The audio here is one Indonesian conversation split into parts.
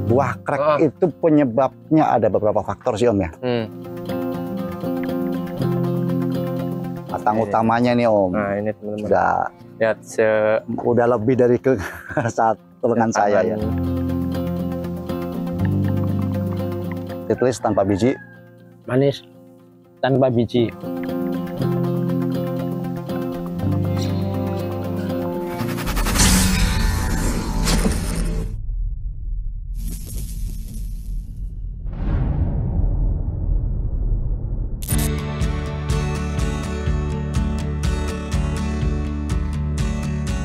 Buah krek itu penyebabnya ada beberapa faktor sih Om ya. Batang utamanya nih Om. Nah ini teman-teman. Sudah Lihat udah lebih dari ke satu lengan saya ya. Seedless tanpa biji. Manis tanpa biji.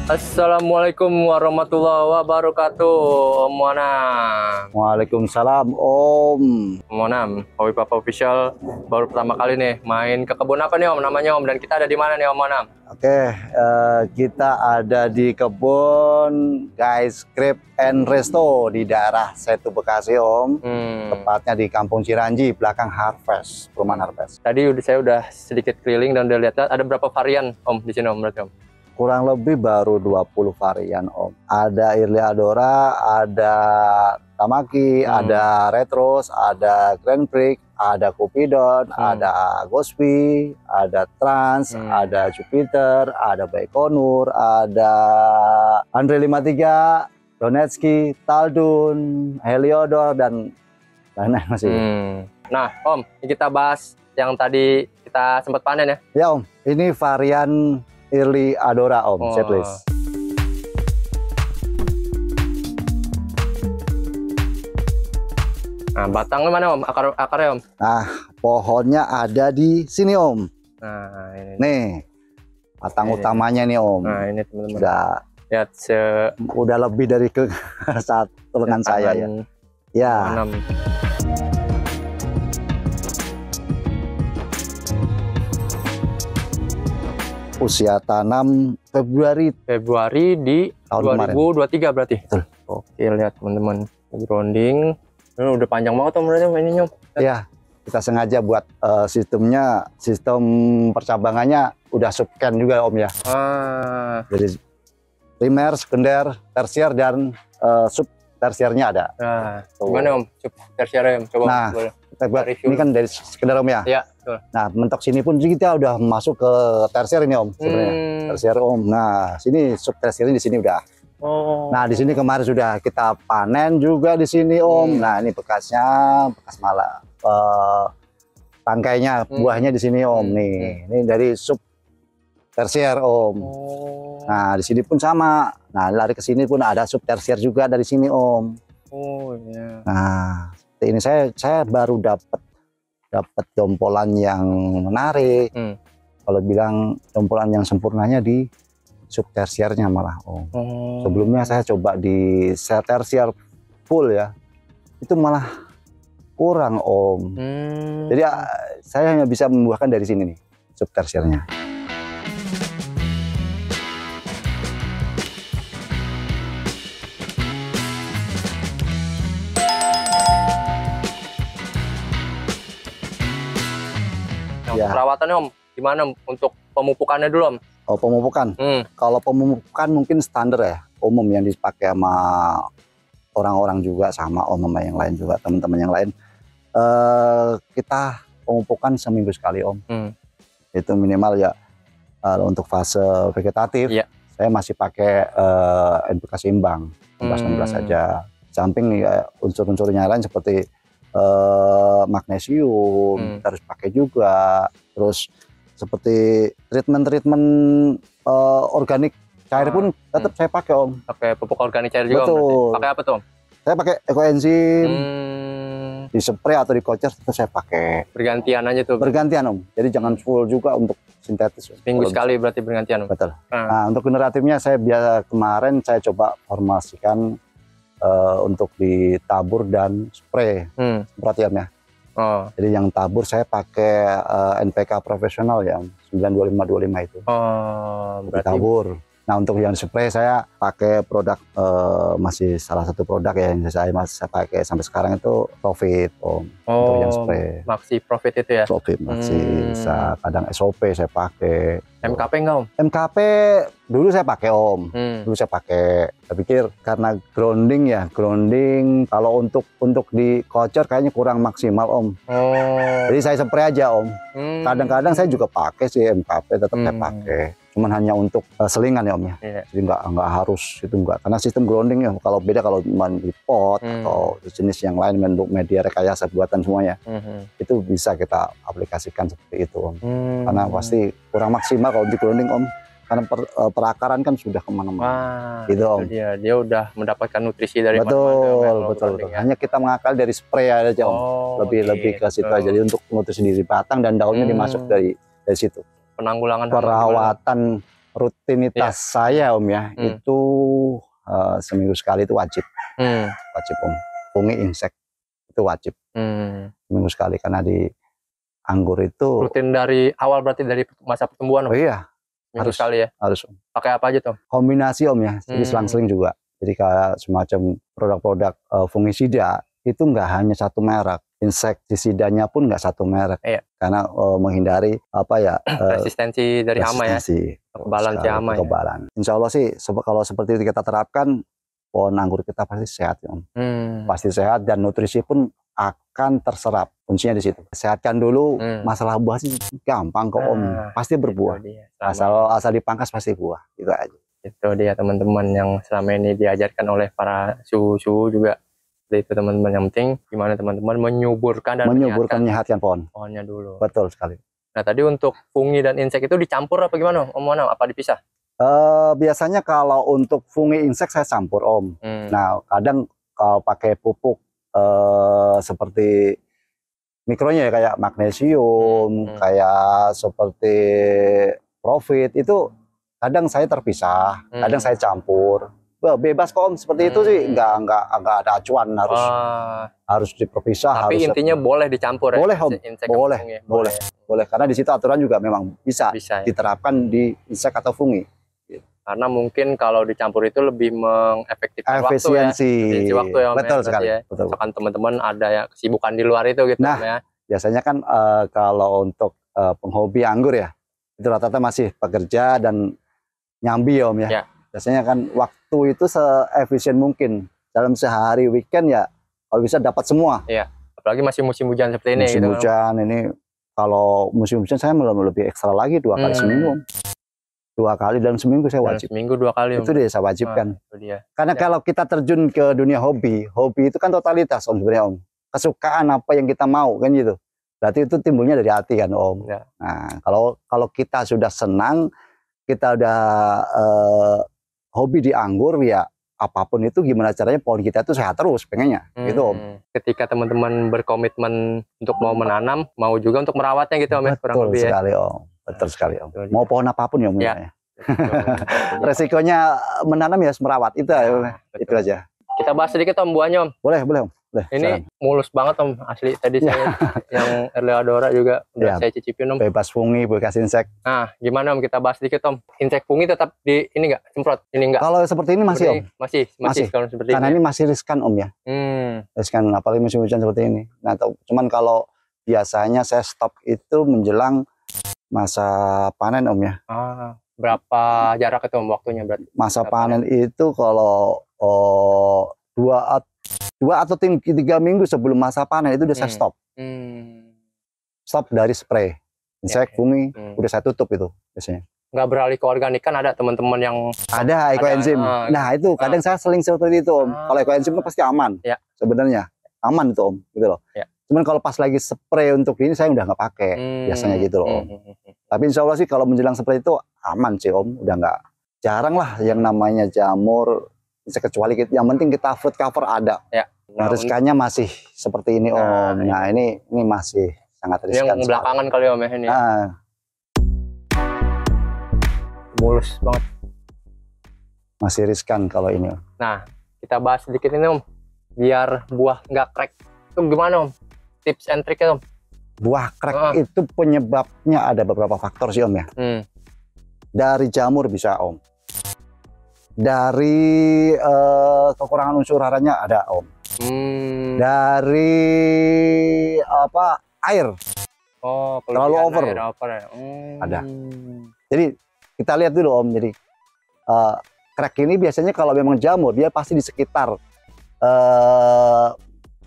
Assalamualaikum warahmatullahi wabarakatuh, Om Monam. Waalaikumsalam Om. Om Monam, Hobi Papa Official baru pertama kali nih main ke kebun apa nih Om namanya Om, dan kita ada di mana nih Om Monam? Oke, kita ada di kebun Guys Grip and Resto di daerah Setu Bekasi Om. Tepatnya di Kampung Ciranji, belakang Harvest, perumahan Harvest. Tadi saya udah sedikit keliling dan udah lihat ada berapa varian Om di sini Om berarti Om? Kurang lebih baru 20 varian Om. Ada Irliadora, ada Tamaki, ada Retros, ada Grand Prix, ada Cupidon, ada Gospi, ada Trans, ada Jupiter, ada Baikonur, ada Andre 53, Donetski, Taldun, Heliodor, dan lain-lain masih. Nah Om, kita bahas yang tadi kita sempat panen ya? Ya Om, ini varian Irliadora Om, seedless. Nah, batangnya mana Om? Akarnya Om? Nah, pohonnya ada di sini Om. Nah, ini. Nih, batang utamanya nih Om. Nah, ini teman-teman. Lihat, udah lebih dari ke satu lengan saya ya. Ya. 6. Usia tanam Februari di tahun 2023 berarti. Betul. Oke, lihat teman-teman, grounding. Ini udah panjang banget Om berarti ini Om. Ya, kita sengaja buat sistem percabangannya udah subcan juga Om ya. Jadi primer, sekunder, tersier, dan sub tersiernya ada. Nah, gimana Om? Sub tersiernya Om? Coba nah, kita buat ini kan dari sekedar Om ya. Iya, betul. Nah, mentok sini pun kita udah masuk ke tersier ini Om sebenarnya. Tersier Om. Nah, sini sub tersiernya di sini udah. Nah, di sini kemarin sudah kita panen juga di sini Om. Nah, ini bekasnya, bekas malah tangkainya, buahnya di sini Om. Nih, ini dari sub tersier Om. Nah, di sini pun sama. Nah, lari ke sini pun ada sub tersier juga dari sini Om. Iya. Nah, ini saya baru dapat jompolan yang menarik. Kalau bilang jompolan yang sempurnanya di sub tersiernya malah Om. Sebelumnya saya coba di tersier full ya, itu malah kurang Om. Jadi saya hanya bisa membuahkan dari sini nih sub tersiernya. Ya. Perawatannya Om, gimana untuk pemupukannya dulu Om? Oh, pemupukan. Kalau pemupukan mungkin standar ya, umum yang dipakai sama orang-orang juga, sama Om sama yang lain juga, teman-teman yang lain. Kita pemupukan seminggu sekali Om. Itu minimal ya. Untuk fase vegetatif, saya masih pakai NPK seimbang 16 saja. Samping ya, unsur-unsurnya lain seperti magnesium harus pakai juga, terus seperti treatment organik cair pun tetap saya pakai Om. Pakai pupuk organik cair juga. Betul. Om? Pakai apa tuh Om? Saya pakai ekoenzim, di spray atau di kocer tetap saya pakai. Bergantian aja tuh. Bergantian Om, jadi jangan full juga untuk sintetis. Minggu sekali berarti bergantian Om. Betul. Nah, untuk generatifnya kemarin saya coba formasikan untuk ditabur dan spray, seperti ya. Jadi yang tabur saya pakai NPK profesional ya, 92525 itu. Berarti tabur. Nah untuk yang spray saya pakai produk masih salah satu produk ya yang saya masih pakai sampai sekarang itu Profit Om. Untuk yang spray. Maxi Profit itu ya? Profit Maxi. Bisa kadang SOP saya pakai. MKP enggak Om? MKP dulu saya pakai Om. Dulu saya pakai. Saya pikir karena grounding kalau untuk dikocor kayaknya kurang maksimal Om. Jadi saya spray aja Om. Kadang-kadang saya juga pakai sih MKP, tetap saya pakai. Cuman hanya untuk selingan ya Om ya. Jadi nggak harus itu enggak. Karena sistem grounding ya kalau beda kalau di pot atau jenis yang lain bentuk media rekayasa buatan semuanya. Itu bisa kita aplikasikan seperti itu Om. Karena pasti kurang maksimal kalau di grounding Om. Karena perakaran kan sudah kemana-mana. Gitu Om. Dia udah mendapatkan nutrisi dari betul. Ya. Hanya kita mengakal dari spray aja Om. Lebih ke situ aja. Jadi untuk nutrisi diri batang dan daunnya dimasuk dari situ. Penanggulangan perawatan rutinitas saya Om ya, itu seminggu sekali itu wajib. Wajib Om. Fungi insek itu wajib. Seminggu sekali karena di anggur itu rutin dari awal, berarti dari masa pertumbuhan Om? Oh iya. Harus sekali ya? Harus Om. Pakai apa aja Tom? Kombinasi Om ya, jadi selang-seling juga. Jadi kayak semacam produk-produk fungisida itu nggak hanya satu merek. Insektisidanya pun nggak satu merek, karena menghindari resistensi dari hama ya, kekebalan si hama. Insya Allah sih kalau seperti itu kita terapkan, pohon anggur kita pasti sehat ya Om. Pasti sehat dan nutrisi pun akan terserap. Kuncinya di situ. Sehatkan dulu, masalah buah sih gampang kok Om, pasti berbuah. Asal dipangkas pasti buah, gitu aja. Itu dia teman-teman yang selama ini diajarkan oleh para suhu juga. Itu teman-teman, yang penting gimana teman-teman menyuburkan menyehatkan pohonnya dulu. Betul sekali. Nah tadi untuk fungi dan insek itu dicampur apa gimana Om? Apa dipisah? Biasanya kalau untuk fungi insek saya campur Om. Nah kadang kalau pakai pupuk seperti mikronya ya, kayak magnesium, kayak seperti Profit itu kadang saya terpisah, kadang saya campur. Bebas kok Om, seperti itu sih, nggak ada acuan harus diperpisah. Tapi intinya boleh dicampur boleh ya? Om, boleh karena di situ aturan juga memang bisa ya? Diterapkan di insek atau fungi. Karena mungkin kalau dicampur itu lebih mengefektifkan efisiensi waktu ya Om. Betul ya, sekali. Ya. Betul. Misalkan teman-teman ada ya kesibukan di luar itu gitu Nah, Om ya. Biasanya kan kalau untuk penghobi anggur ya, itu rata-rata masih pekerja dan nyambi Om ya. Biasanya kan waktu itu seefisien mungkin. Dalam sehari weekend ya kalau bisa dapat semua. Iya. Apalagi masih musim hujan seperti ini. Musim hujan ini, kalau musim hujan saya lebih ekstra lagi 2 kali seminggu. 2 kali dalam seminggu saya wajib. Seminggu 2 kali. Itu dia saya wajibkan. Itu dia. Karena kalau kita terjun ke dunia hobi itu kan totalitas Om sebenarnya Om. Kesukaan apa yang kita mau kan gitu. Berarti itu timbulnya dari hati kan Om. Nah kalau kita sudah senang, kita udah hobi di anggur ya, apapun itu gimana caranya pohon kita itu sehat terus pengennya gitu Om. Ketika teman-teman berkomitmen untuk mau menanam, mau juga untuk merawatnya gitu Om. Betul sekali Om. Betul sekali Om. Mau pohon apapun ya Om ya. Resikonya menanam ya harus merawat, itu aja. Kita bahas sedikit Om buahnya Om. Boleh Om. Ini mulus banget Om, asli. Tadi saya yang Erleadora juga udah saya cicipin Om. Bebas fungi, bebas insek. Nah, gimana Om, kita bahas sedikit Om. Insek fungi tetap di ini nggak, semprot? Ini nggak? Kalau seperti ini masih Om. Masih kalau seperti karena ini masih riskan Om ya. Riskan, apalagi musim hujan seperti ini. Nah, cuman kalau biasanya saya stop itu menjelang masa panen Om ya. Berapa jarak itu Om waktunya berarti? Masa panen itu kalau 2 atau 3 minggu sebelum masa panen itu udah saya stop. Stop dari spray insek, fungi, udah saya tutup itu biasanya. Nggak beralih ke organik, kan ada teman-teman yang ada ekoenzim. Nah itu kadang saya seling seperti itu Om. Kalau ekoenzim kan pasti aman. Sebenarnya aman itu Om, gitu loh. Cuman kalau pas lagi spray untuk ini saya udah nggak pakai biasanya gitu loh Om. Tapi insya Allah sih kalau menjelang spray itu aman sih Om. Udah nggak, jarang lah yang namanya jamur, kecuali yang penting kita fruit cover ada. Nah, riskannya masih seperti ini Om. Nah ini masih sangat riskan. Yang belakangan kali Om ya ini. Mulus banget. Masih riskan kalau ini Om. Nah kita bahas sedikit ini Om, biar buah nggak crack itu gimana Om? Tips and trick Om. Buah crack itu penyebabnya ada beberapa faktor sih Om ya. Dari jamur bisa Om. Dari kekurangan unsur haranya ada Om. Dari apa air terlalu over ya. ada. Jadi kita lihat dulu Om. Jadi crack ini biasanya kalau memang jamur dia pasti di sekitar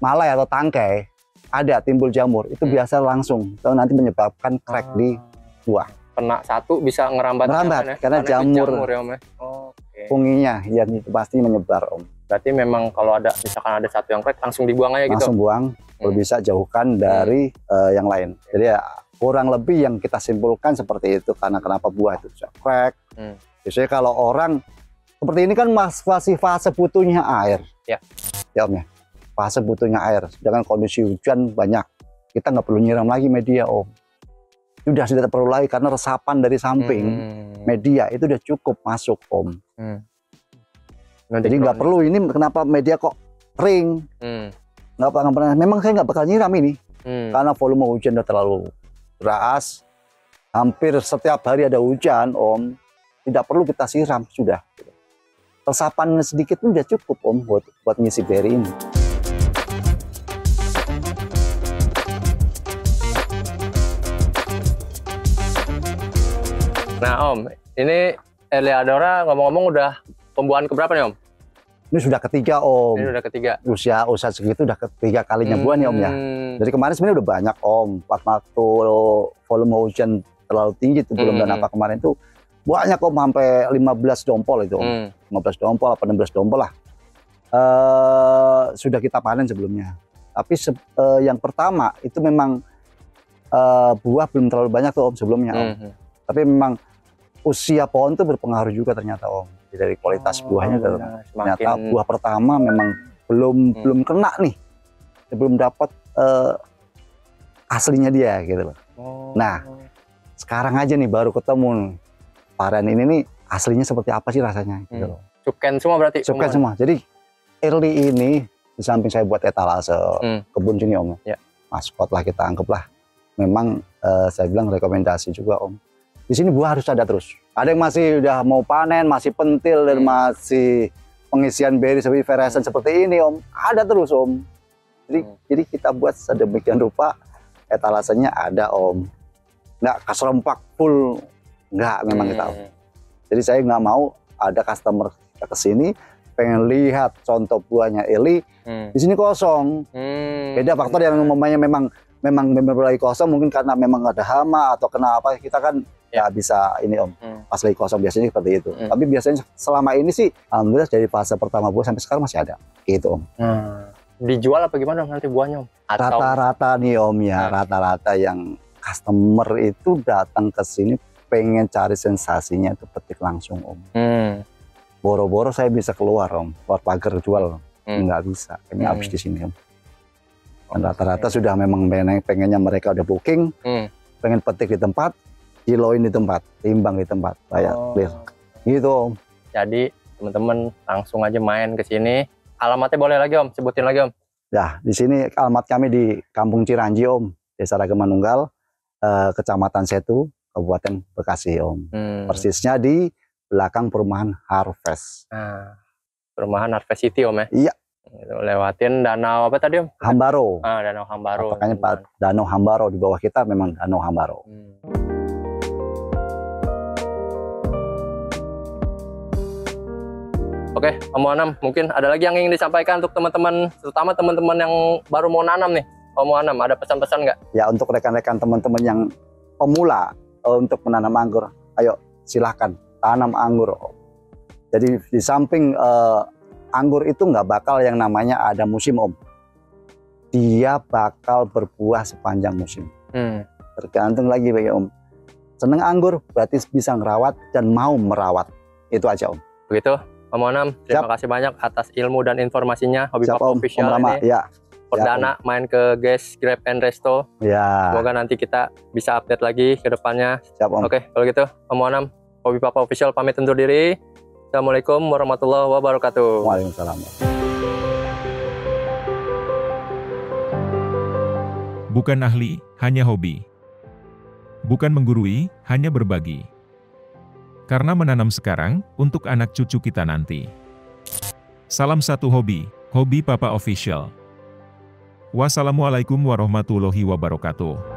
malai atau tangkai ada timbul jamur, itu biasa langsung nanti menyebabkan crack di buah. Kena satu bisa ngerambat ya? Karena jamur ya Om ya. Funginya ya itu pasti menyebar Om. Berarti memang kalau ada misalkan ada satu yang crack langsung dibuang aja gitu. Langsung buang, kalau bisa jauhkan dari yang lain. Jadi ya kurang lebih yang kita simpulkan seperti itu, karena kenapa buah itu bisa crack. Biasanya kalau orang seperti ini kan masih fase butuhnya air. Ya Om ya. Fase butuhnya air, sedangkan kondisi hujan banyak, kita nggak perlu nyiram lagi media Om. Sudah tidak perlu lagi karena resapan dari samping media itu udah cukup masuk Om. Jadi nggak perlu ini kenapa media kok kering, nggak pernah. Memang saya nggak bakal nyiram ini karena volume hujan udah terlalu deras, hampir setiap hari ada hujan Om, tidak perlu kita siram, sudah. Resapan sedikit udah cukup Om buat ngisi beri ini. Nah Om, ini Eleadora ngomong-ngomong udah pembuahan keberapa nih Om? Ini sudah ketiga Om. Ini udah ketiga. Usia segitu udah ketiga kalinya buah nih Om ya. Dari kemarin sebenarnya udah banyak Om. Waktu volume hujan terlalu tinggi itu belum dan apa kemarin tuh banyak Om, sampai 15 dompol itu Om. 15 dompol apa 16 dompol lah. Sudah kita panen sebelumnya. Tapi yang pertama itu memang buah belum terlalu banyak tuh Om sebelumnya Om. Tapi memang usia pohon itu berpengaruh juga ternyata Om. Dari kualitas buahnya ternyata buah pertama memang belum kena nih, belum dapat aslinya dia gitu loh. Nah sekarang aja nih baru ketemu varian ini nih aslinya seperti apa sih rasanya gitu loh. Cuken semua berarti? Cuken semua. Jadi early ini di samping saya buat etalase kebun sini Om, maskot lah kita anggaplah. Memang saya bilang rekomendasi juga Om. Di sini buah harus ada terus. Ada yang masih udah mau panen, masih pentil dan masih pengisian beri seperti seperti ini Om. Ada terus Om. Jadi kita buat sedemikian rupa etalasenya ada Om. Nggak keserempak full, nggak memang kita Om. Jadi saya nggak mau ada customer ke sini pengen lihat contoh buahnya Eli, di sini kosong. Beda faktor yang namanya memang lagi kosong, mungkin karena memang ada hama atau kena apa, kita kan nggak bisa ini Om. Pas lagi kosong biasanya seperti itu. Tapi biasanya selama ini sih alhamdulillah dari fase pertama buah sampai sekarang masih ada gitu Om. Dijual apa gimana nanti buahnya Om? Rata-rata nih Om ya, rata-rata yang customer itu datang ke sini pengen cari sensasinya itu petik langsung Om. Boro-boro saya bisa keluar Om, keluar pagar jual nggak bisa, ini habis di sini Om. Dan rata-rata sudah memang pengennya mereka udah booking, pengen petik di tempat, kiloin di tempat, timbang di tempat, bayar clear. Gitu Om. Jadi teman-teman langsung aja main ke sini. Alamatnya boleh lagi Om, sebutin lagi Om. Ya, di sini alamat kami di Kampung Ciranji Om, Desa Ragam Manunggal, Kecamatan Setu, Kabupaten Bekasi Om. Persisnya di belakang perumahan Harvest. Perumahan Harvest City Om ya? Iya. Lewatin danau apa tadi Om? Hambaro. Danau Hambaro. Makanya Danau Hambaro, di bawah kita memang Danau Hambaro. Oke, Om Anam, mungkin ada lagi yang ingin disampaikan untuk teman-teman, terutama teman-teman yang baru mau nanam nih. Om Anam, ada pesan-pesan nggak? Ya, untuk rekan-rekan teman-teman yang pemula untuk menanam anggur, ayo silahkan tanam anggur. Jadi di samping anggur itu nggak bakal yang namanya ada musim Om. Dia bakal berbuah sepanjang musim. Tergantung lagi bagi Om. Seneng anggur berarti bisa ngerawat dan mau merawat. Itu aja Om. Begitu Om Anam, terima kasih banyak atas ilmu dan informasinya. Hobi Papa Official ini ya. Perdana main ke Guys Grab and Resto. Ya. Semoga nanti kita bisa update lagi ke depannya. Siap Om. Oke, kalau gitu Om Anam, Hobi Papa Official pamit undur diri. Assalamualaikum warahmatullahi wabarakatuh. Waalaikumsalam. Bukan ahli, hanya hobi. Bukan menggurui, hanya berbagi. Karena menanam sekarang, untuk anak cucu kita nanti. Salam satu hobi, Hobi Papa Official. Wassalamualaikum warahmatullahi wabarakatuh.